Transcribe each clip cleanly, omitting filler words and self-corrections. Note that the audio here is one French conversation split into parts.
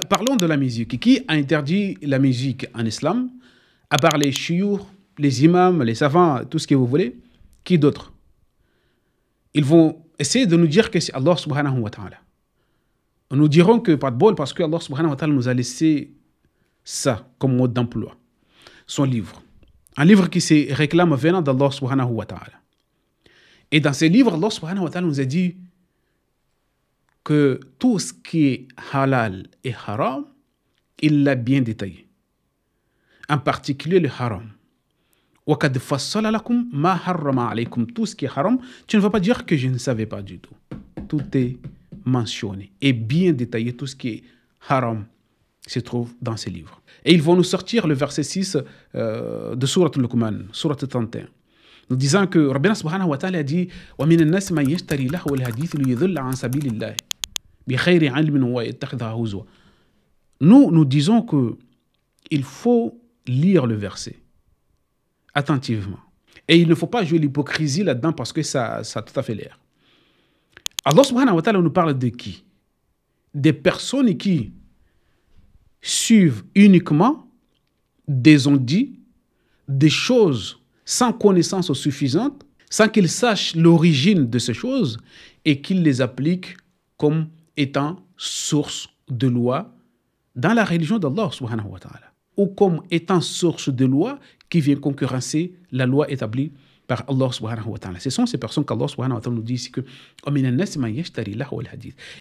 Parlons de la musique. Qui a interdit la musique en islam? À part les chiours, les imams, les savants, tout ce que vous voulez. Qui d'autre? Ils vont essayer de nous dire que c'est Allah subhanahu wa ta'ala. Nous dirons que pas de bol parce que Allah subhanahu wa ta'ala nous a laissé ça comme mode d'emploi. Son livre. Un livre qui se réclame venant d'Allah subhanahu wa ta'ala. Et dans ce livre, Allah subhanahu wa ta'ala nous a dit que tout ce qui est halal et haram, il l'a bien détaillé. En particulier le haram. وَقَدْ فَصَّلَ لَكُمْ مَا حَرَّمَ عَلَيْكُمْ. Tout ce qui est haram, tu ne vas pas dire que je ne savais pas du tout. Tout est mentionné et bien détaillé. Tout ce qui est haram se trouve dans ces livres. Et ils vont nous sortir le verset 6 de Surat Al-Luqman, Surat 31. Nous disant que Rabbina subhanahu wa ta'ala a dit وَمِنَ النَّاسِ مَنْ يَشْتَرِي لَهْوَ الْحَدِيثِ لِيُضِلَّ عَنْ سَبِيلِ اللَّهِ بِغَيْرِ عِلْمٍ وَيَتَّخِذَهُ هُزُوًا. Nous disons que il faut lire le verset attentivement. Et il ne faut pas jouer l'hypocrisie là-dedans parce que ça a tout à fait l'air. Allah subhanahu wa ta'ala nous parle de qui? Des personnes qui suivent uniquement des ondits, des choses sans connaissance suffisante, sans qu'ils sachent l'origine de ces choses et qu'ils les appliquent comme étant source de loi dans la religion d'Allah subhanahu wa ta'ala, ou comme étant source de loi qui vient concurrencer la loi établie par Allah subhanahu wa ta'ala. Ce sont ces personnes qu'Allah subhanahu wa ta'ala nous dit ici que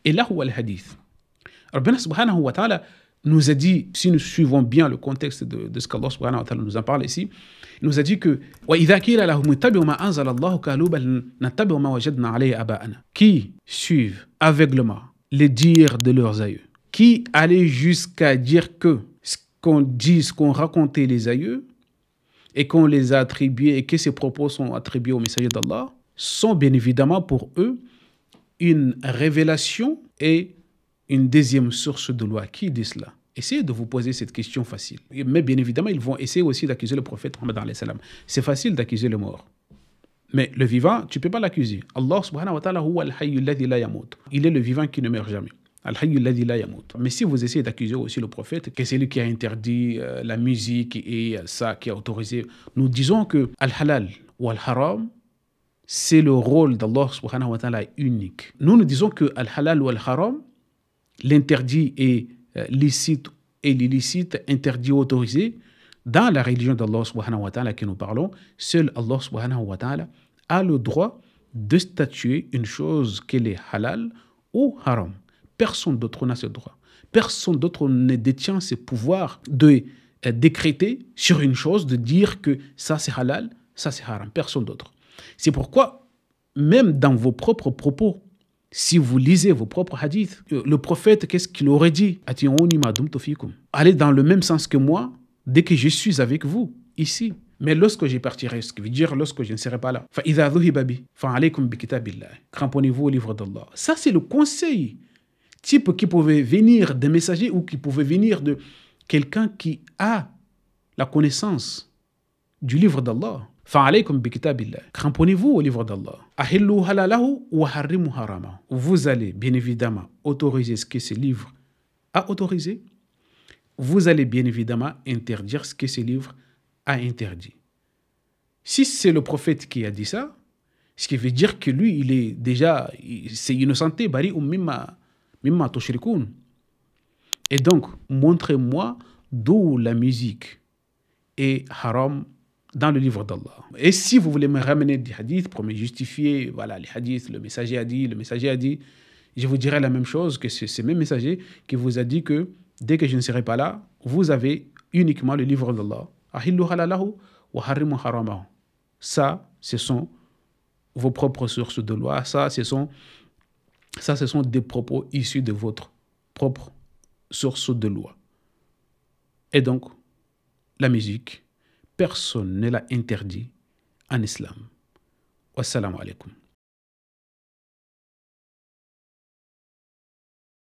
et là où al-hadith, Rabbina subhanahu wa ta'ala nous a dit, si nous suivons bien le contexte de ce qu'Allah subhanahu wa ta'ala nous en parle ici, il nous a dit que qui suivent aveuglement les dires de leurs aïeux, qui allaient jusqu'à dire que ce qu'on dit, ce qu'on racontait les aïeux, et qu'on les a attribués, et que ces propos sont attribués au messager d'Allah, sont bien évidemment pour eux une révélation et une deuxième source de loi. Qui dit cela? Essayez de vous poser cette question facile. Mais bien évidemment, ils vont essayer aussi d'accuser le prophète Mohammed alayhi salam. C'est facile d'accuser le mort. Mais le vivant, tu ne peux pas l'accuser. Allah subhanahu wa ta'ala huwa al-hayyu alladhi la yamut. Il est le vivant qui ne meurt jamais. Al-hayyu alladhi la yamut. Mais si vous essayez d'accuser aussi le prophète, que c'est lui qui a interdit la musique et ça qui a autorisé, nous disons que al-halal ou al-haram, c'est le rôle d'Allah subhanahu wa ta'ala unique. Nous disons que al-halal ou al-haram, l'interdit est licite et l'illicite, interdit ou autorisé, dans la religion d'Allah subhanahu wa ta'ala que nous parlons, seul Allah subhanahu wa ta'ala a le droit de statuer une chose qu'elle est halal ou haram. Personne d'autre n'a ce droit. Personne d'autre ne détient ce pouvoir de décréter sur une chose, de dire que ça c'est halal, ça c'est haram. Personne d'autre. C'est pourquoi, même dans vos propres propos, si vous lisez vos propres hadiths, le prophète, qu'est-ce qu'il aurait dit? Allez dans le même sens que moi, dès que je suis avec vous, ici. Mais lorsque je partirai, ce qui veut dire lorsque je ne serai pas là, cramponnez-vous au livre d'Allah. Ça, c'est le conseil type qui pouvait venir des messagers ou qui pouvait venir de quelqu'un qui a la connaissance du livre d'Allah. Cramponnez-vous au livre d'Allah. Vous allez bien évidemment autoriser ce que ce livre a autorisé. Vous allez bien évidemment interdire ce que ce livre a interdit. Si c'est le prophète qui a dit ça, ce qui veut dire que lui, il est déjà, c'est innocenté, bari ou mimma tushrikoun. Et donc, montrez-moi d'où la musique est haram dans le livre d'Allah. Et si vous voulez me ramener des hadiths pour me justifier, voilà, les hadiths, le messager a dit, je vous dirai la même chose que ce même messager qui vous a dit que dès que je ne serai pas là, vous avez uniquement le livre d'Allah. Ça, ce sont vos propres sources de loi. Ça, ce sont des propos issus de votre propre source de loi. Et donc, la musique, personne ne l'a interdit en islam. Wassalamu alaikum.